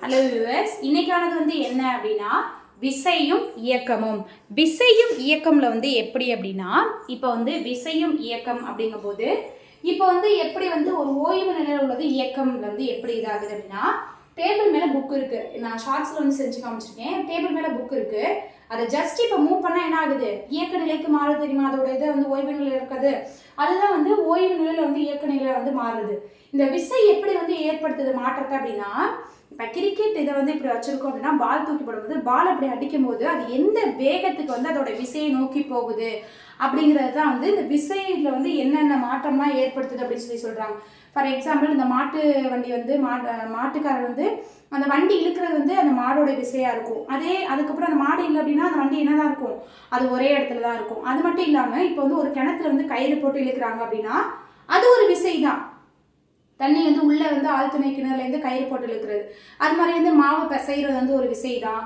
Hello viewers, இன்னைக்கானது வந்து என்ன அப்படின்னா விசையும் இயக்கமும். விசையும் இயக்கம்ல வந்து எப்படி அப்படின்னா, இப்போ வந்து விசையும் இயக்கம் அப்படிங்கும்போது இப்போ வந்து எப்படி வந்து ஒரு ஓய்வு நிலையில் உள்ளது இயக்கம்ல வந்து எப்படி இதாகுது அப்படின்னா, டேபிள் மேலே புக் இருக்கு. நான் ஷார்ட்ஸ்ல வந்து செஞ்சு காமிச்சிருக்கேன். டேபிள் மேலே புக் இருக்கு. அதை ஜஸ்ட் இப்போ மூவ் பண்ணால் என்ன ஆகுது? இயக்க நிலைக்கு மாறுது தெரியுமா? அதோட இதை வந்து ஓய்வு நிலையில் இருக்குது. அதுதான் வந்து ஓய்வு நிலையில் வந்து இயக்க நிலையில் வந்து மாறுது. இந்த விசை எப்படி வந்து ஏற்படுத்துது மாற்றத்தை அப்படின்னா, இப்போ கிரிக்கெட் இதை வந்து இப்படி வச்சிருக்கோம் அப்படின்னா, பால் தூக்கி போடும்போது பால் அப்படி அடிக்கும் போது அது எந்த வேகத்துக்கு வந்து அதோட விசையை நோக்கி போகுது அப்படிங்கிறது தான் வந்து இந்த விசையில வந்து என்னென்ன மாற்றம்லாம் ஏற்படுத்துது அப்படின்னு சொல்றாங்க. ஃபார் எக்ஸாம்பிள், இந்த மாட்டு வண்டி வந்து மாட்டுக்காரர் வந்து அந்த வண்டி இழுக்கிறது வந்து அந்த மாடோட விசையா இருக்கும். அதுக்கப்புறம் அந்த மாடு இல்லை அப்படின்னா அந்த வண்டி என்னதான் இருக்கும்? அது ஒரே இடத்துல தான் இருக்கும். அது மட்டும் இல்லாமல் இப்போ வந்து ஒரு கிணத்துல வந்து கயிறு போட்டு இழுக்கிறாங்க அப்படின்னா அது ஒரு விசை தான். தண்ணி வந்து உள்ளே வந்து ஆழ்துணை கிணறுலேருந்து கயிறு போட்டு இழுக்கிறது. அது மாதிரி வந்து மாவு பிசைகிறது வந்து ஒரு விசை தான்.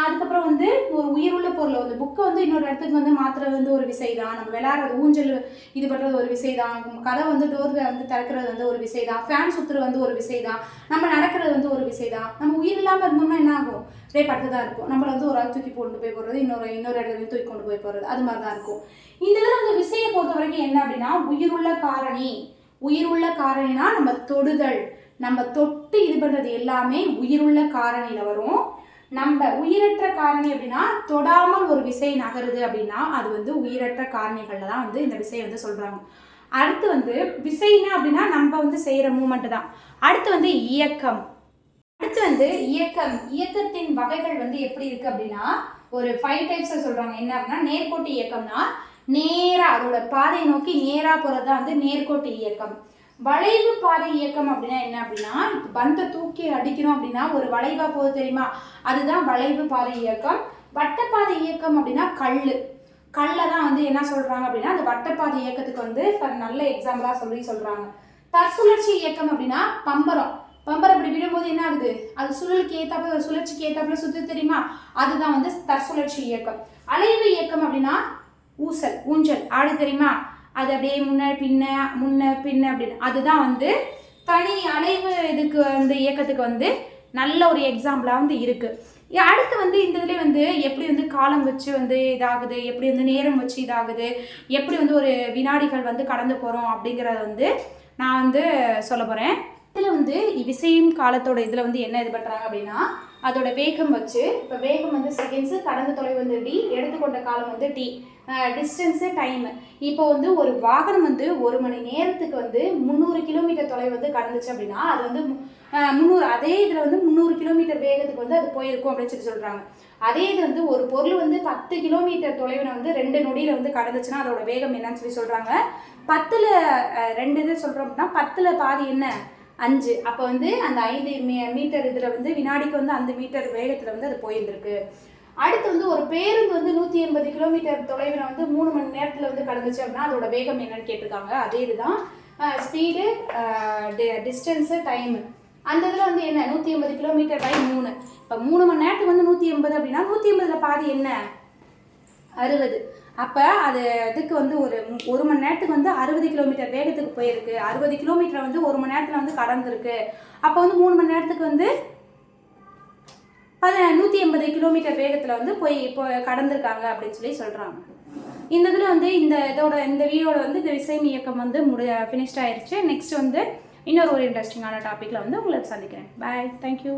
அதுக்கப்புறம் வந்து ஒரு உயிருள்ள பொருளை வந்து புக்கை வந்து இன்னொரு இடத்துக்கு வந்து மாற்றுறது வந்து ஒரு விசை தான். நம்ம விளையாடுறது ஊஞ்சல் இது பண்ணுறது ஒரு விசை தான். கதை வந்து டோர் வந்து திறக்கிறது வந்து ஒரு விசை தான். ஃபேன் சுற்றுறது வந்து ஒரு விசை தான். நம்ம நடக்கிறது வந்து ஒரு விசை தான். நம்ம உயிர் இல்லாமல் இருந்தோம்னா என்ன ஆகும்? பட்டு தான் இருக்கும். நம்மளை வந்து ஒரு ஆள் தூக்கி கொண்டு போய் போடுறது, இன்னொரு இடத்துல தூக்கி கொண்டு போய் போடுறது, அது மாதிரி தான் இருக்கும். இந்த இதில் வந்து விசையை பொறுத்த வரைக்கும் என்ன அப்படின்னா, உயிருள்ள காரணினா நம்ம தொடுதல், நம்ம தொட்டு இது பண்றது எல்லாமே உயிருள்ள காரணியில வரும். நம்ம உயிரற்ற காரணி அப்படின்னா தொடாமல் ஒரு விசை நகருது அப்படின்னா அது வந்து உயிரற்ற காரணிகள்ல தான் வந்து இந்த விசையை வந்து சொல்றாங்க. அடுத்து வந்து விசைனா அப்படின்னா நம்ம வந்து செய்யற மூமெண்ட் தான். அடுத்து வந்து இயக்கத்தின் வகைகள் வந்து எப்படி இருக்கு அப்படின்னா ஒரு 5 டைப்ஸ் சொல்றாங்க. என்ன அப்படின்னா, நேர்கோட்டு இயக்கம்னா நேரா அதோட பாதையை நோக்கி நேரா போறதுதான் வந்து நேர்கோட்டு இயக்கம். வளைவு பாதை இயக்கம் அப்படின்னா என்ன அப்படின்னா, பந்தை தூக்கி அடிக்கிறோம் அப்படின்னா ஒரு வளைவா போகுது தெரியுமா? அதுதான் வளைவு பாதை இயக்கம். வட்டப்பாதை இயக்கம் அப்படின்னா கல்லை தான் வந்து என்ன சொல்றாங்க அப்படின்னா அந்த வட்டப்பாதை இயக்கத்துக்கு வந்து நல்ல எக்ஸாம்பிளா சொல்றாங்க. தற்சுழற்சி இயக்கம் அப்படின்னா பம்பரம் இப்படி விடும்போது என்ன ஆகுது? அது சுழற்சிக்கு ஏத்தாப்புல சுத்து தெரியுமா? அதுதான் வந்து தற்சுழற்சி இயக்கம். அலைவு இயக்கம் அப்படின்னா ஊஞ்சல் ஆடு தெரியுமா? அது அப்படியே முன்ன பின்ன அப்படின்னு அதுதான் வந்து தனி அலைவு இதுக்கு வந்து இயக்கத்துக்கு வந்து நல்ல ஒரு எக்ஸாம்பிளாக வந்து இருக்கு. அடுத்து வந்து இந்த இதுலேயே வந்து எப்படி வந்து காலம் வச்சு வந்து இதாகுது, எப்படி வந்து நேரம் வச்சு இதாகுது, எப்படி வந்து ஒரு வினாடிகள் வந்து கடந்து போகிறோம் அப்படிங்கிறத வந்து நான் வந்து சொல்ல போகிறேன். இதில் வந்து விசையும் காலத்தோட இதில் வந்து என்ன இது பண்ணுறாங்க அப்படின்னா, அதோட வேகம் வச்சு, இப்போ வேகம் வந்து செகண்ட்ஸு, கடந்த தொலைவு வந்து டி, எடுத்துக்கொண்ட காலம் வந்து டி, டிஸ்டன்ஸு டைமு. இப்போ வந்து ஒரு வாகனம் வந்து 1 மணி நேரத்துக்கு வந்து 300 கிலோமீட்டர் தொலைவு வந்து கடந்துச்சு அப்படின்னா அது வந்து 300 அதே இதில் வந்து 300 கிலோமீட்டர் வேகத்துக்கு வந்து அது போயிருக்கும் அப்படின்னு சொல்கிறாங்க. அதே இது வந்து ஒரு பொருள் வந்து 10 கிலோமீட்டர் தொலைவில் வந்து 2 நொடியில் வந்து கடந்துச்சுன்னா அதோட வேகம் என்னன்னு சொல்கிறாங்க. 10ல் 2 இது சொல்கிறோம் அப்படின்னா 10ல் பாதி என்ன? 5. அப்போ வந்து அந்த 5 மீட்டர் இதில் வந்து வினாடிக்கு வந்து 5 மீட்டர் வேகத்தில் வந்து அது போயிருந்துருக்கு. அடுத்து வந்து ஒரு பேருந்து வந்து 180 கிலோமீட்டர் தொலைவில் வந்து 3 மணி நேரத்தில் வந்து கடந்துச்சு அப்படின்னா அதோட வேகம் என்னன்னு கேட்டிருக்காங்க. அதே இதுதான் ஸ்பீடு, டிஸ்டன்ஸு, டைமு. அந்த இதில் வந்து என்ன? 180 கிலோமீட்டர் பை 3. இப்போ 3 மணி நேரத்துக்கு வந்து 180 அப்படின்னா 180ல் பாதி என்ன? 60. அப்போ அது இதுக்கு வந்து ஒரு மணி நேரத்துக்கு வந்து 60 கிலோமீட்டர் வேகத்துக்கு போயிருக்கு. 60 கிலோமீட்டரை வந்து 1 மணி நேரத்தில் வந்து கடந்திருக்கு. அப்போ வந்து 3 மணி நேரத்துக்கு வந்து 180 கிலோமீட்டர் வேகத்தில் வந்து இப்போ கடந்திருக்காங்க அப்படின்னு சொல்கிறாங்க. இந்த இதில் வந்து இந்த வீடியோட வந்து இந்த விசையும் இயக்கம் வந்து ஃபினிஷ்ட் ஆயிடுச்சு. நெக்ஸ்ட் வந்து இன்னொரு இன்ட்ரெஸ்டிங்கான டாப்பிக்கில் வந்து உங்களை சந்திக்கிறேன். பாய், தேங்க்யூ.